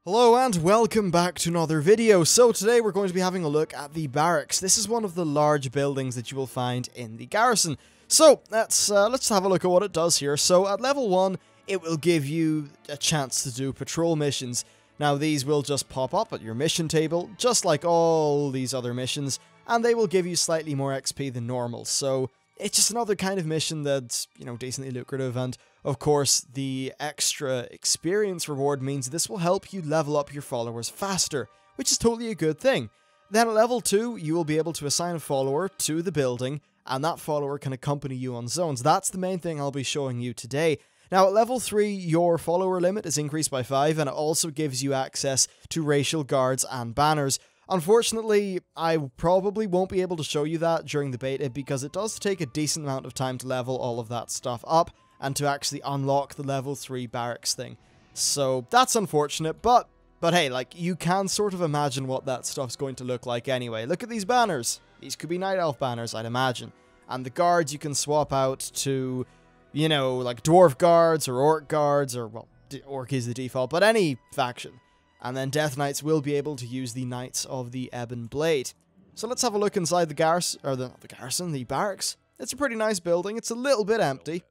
Hello and welcome back to another video. So today we're going to be having a look at the Barracks. This is one of the large buildings that you will find in the Garrison. So let's have a look at what it does here. So at level 1, it will give you a chance to do patrol missions. Now these will just pop up at your mission table, just like all these other missions, and they will give you slightly more XP than normal. So it's just another kind of mission that's, decently lucrative, and of course, the extra experience reward means this will help you level up your followers faster, which is totally a good thing. Then at level 2, you will be able to assign a follower to the building, and that follower can accompany you on zones. That's the main thing I'll be showing you today. Now at level 3, your follower limit is increased by 5, and it also gives you access to racial guards and banners. Unfortunately, I probably won't be able to show you that during the beta because it does take a decent amount of time to level all of that stuff up and to actually unlock the level 3 barracks thing. So that's unfortunate, but hey, you can sort of imagine what that stuff's going to look like anyway. Look at these banners. These could be Night Elf banners, I'd imagine. And the guards you can swap out to, like Dwarf guards or Orc guards, or, well, Orc is the default, but any faction. And then Death Knights will be able to use the Knights of the Ebon Blade. So let's have a look inside the Garrison, or the Barracks. It's a pretty nice building. It's a little bit empty.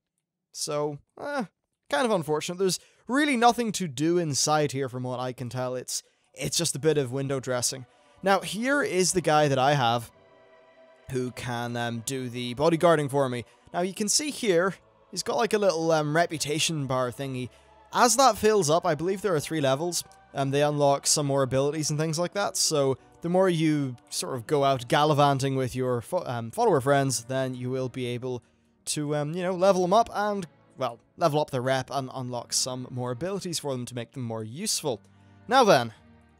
So, kind of unfortunate. There's really nothing to do inside here from what I can tell. It's just a bit of window dressing. Now, here is the guy that I have who can do the bodyguarding for me. Now, you can see here, he's got like a little reputation bar thingy. As that fills up, I believe there are 3 levels, and they unlock some more abilities and things like that. So, the more you sort of go out gallivanting with your follower friends, then you will be able to, level them up and, well, level up their rep and unlock some more abilities for them to make them more useful. Now then,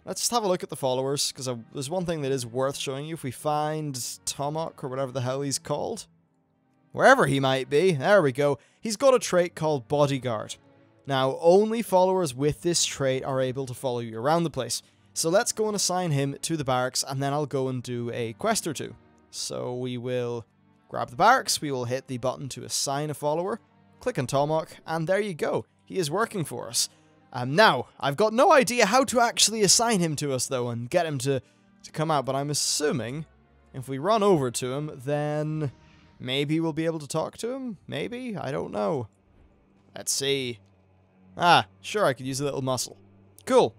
let's just have a look at the followers, because there's one thing that is worth showing you. If we find Tomok, or whatever the hell he's called, wherever he might be, there we go, he's got a trait called Bodyguard. Now, only followers with this trait are able to follow you around the place. So let's go and assign him to the barracks, and then I'll go and do a quest or two. So we will grab the barracks, we will hit the button to assign a follower, click on Tomok, and there you go. He is working for us. Now, I've got no idea how to actually assign him to us, though, and get him to come out, but I'm assuming if we run over to him, then maybe we'll be able to talk to him? Maybe? I don't know. Let's see. Ah, sure, I could use a little muscle. Cool.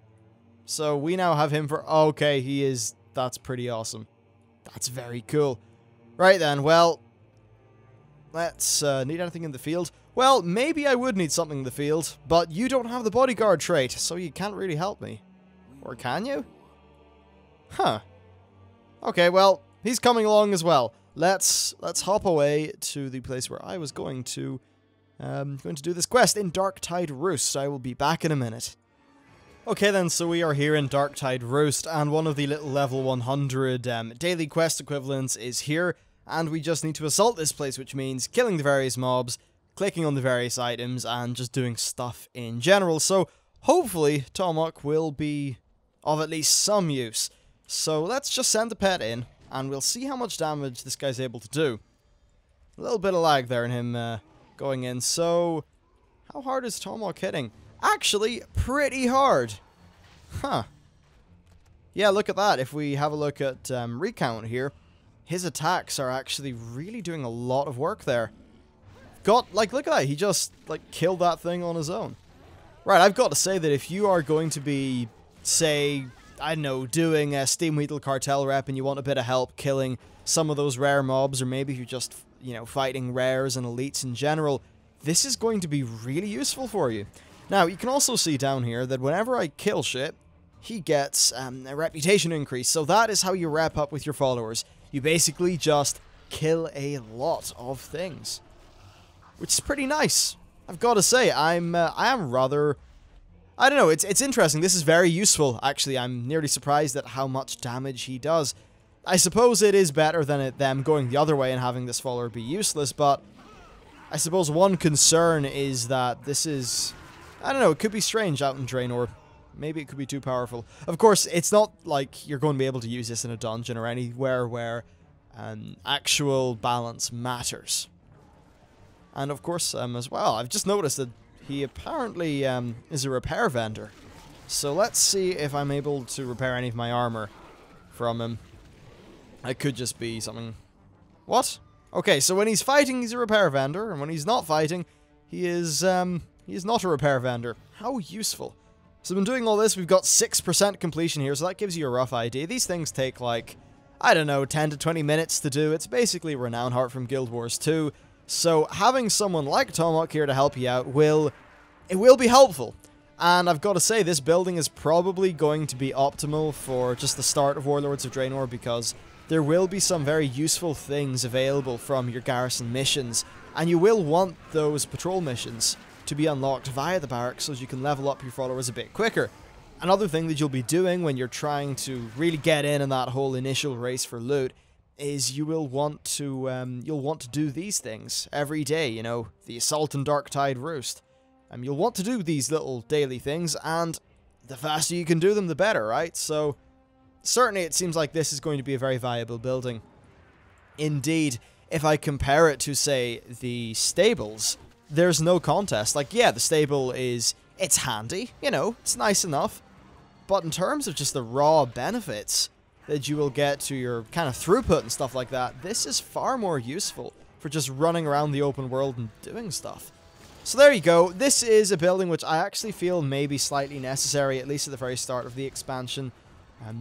So we now have him for... Okay, that's pretty awesome. That's very cool. Right then, well, let's need anything in the field? Well, maybe I would need something in the field, but you don't have the bodyguard trait, so you can't really help me. Or can you? Huh. Okay, well, he's coming along as well. Let's hop away to the place where I was going to do this quest in Darktide Roost. I will be back in a minute. Okay then, so we are here in Darktide Roost, and one of the little level 100 daily quest equivalents is here, and we just need to assault this place, which means killing the various mobs, clicking on the various items, and just doing stuff in general. So hopefully Tomok will be of at least some use. So let's just send the pet in, and we'll see how much damage this guy's able to do. A little bit of lag there in him going in. So how hard is Tomok hitting? Actually, pretty hard. Huh. Yeah, look at that. If we have a look at recount here, his attacks are actually really doing a lot of work there. Look at that. He just, killed that thing on his own. Right, I've got to say that if you are going to be, say, I don't know, doing a Steam Weedle Cartel rep and you want a bit of help killing some of those rare mobs, or maybe you're just, fighting rares and elites in general, this is going to be really useful for you. Now, you can also see down here that whenever I kill shit, he gets a reputation increase. So that is how you wrap up with your followers. You basically just kill a lot of things, which is pretty nice. I've got to say, I am rather... I don't know, it's interesting. This is very useful, actually. I'm nearly surprised at how much damage he does. I suppose it is better than them going the other way and having this follower be useless, but I suppose one concern is that this is... I don't know, it could be strange out in Draenor. Maybe it could be too powerful. Of course, it's not like you're going to be able to use this in a dungeon or anywhere where actual balance matters. And of course, as well, I've just noticed that he apparently is a repair vendor. So let's see if I'm able to repair any of my armor from him. It could just be something... What? Okay, so when he's fighting, he's a repair vendor, and when he's not fighting, he is not a repair vendor. How useful. So I've been doing all this, we've got 6% completion here, so that gives you a rough idea. These things take like, I don't know, 10 to 20 minutes to do. It's basically Renown Heart from Guild Wars 2. So having someone like Tomahawk here to help you out will be helpful. And I've got to say, this building is probably going to be optimal for just the start of Warlords of Draenor, because there will be some very useful things available from your Garrison missions, and you will want those patrol missions to be unlocked via the barracks so you can level up your followers a bit quicker. Another thing that you'll be doing when you're trying to really get in that whole initial race for loot is you'll want to do these things every day, you know, the Assault and Darktide Roost. You'll want to do these little daily things, and the faster you can do them, the better, right? So, certainly it seems like this is going to be a very viable building. Indeed, if I compare it to, say, the stables, there's no contest. Like, yeah, the stable it's handy, you know, it's nice enough. But in terms of just the raw benefits that you will get to your kind of throughput and stuff like that, this is far more useful for just running around the open world and doing stuff. So there you go. This is a building which I actually feel may be slightly necessary, at least at the very start of the expansion,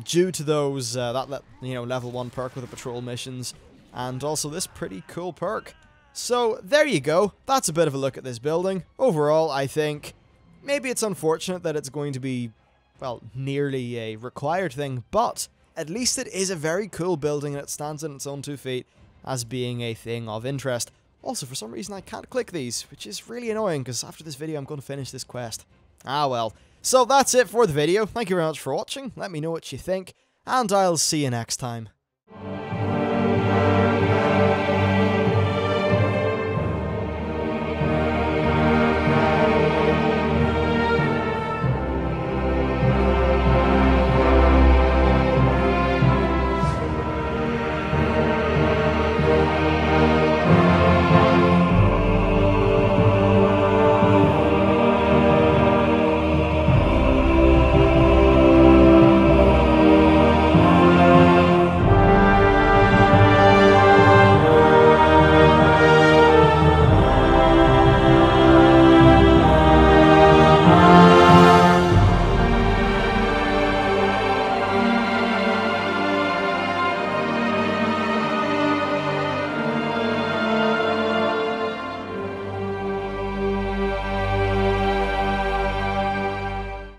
due to those level 1 perk with the patrol missions, and also this pretty cool perk. So there you go. That's a bit of a look at this building. Overall, I think maybe it's unfortunate that it's going to be, well, nearly a required thing, but at least it is a very cool building and it stands on its own 2 feet as being a thing of interest. Also, for some reason, I can't click these, which is really annoying, because after this video, I'm going to finish this quest. Ah, well. So that's it for the video. Thank you very much for watching. Let me know what you think, and I'll see you next time.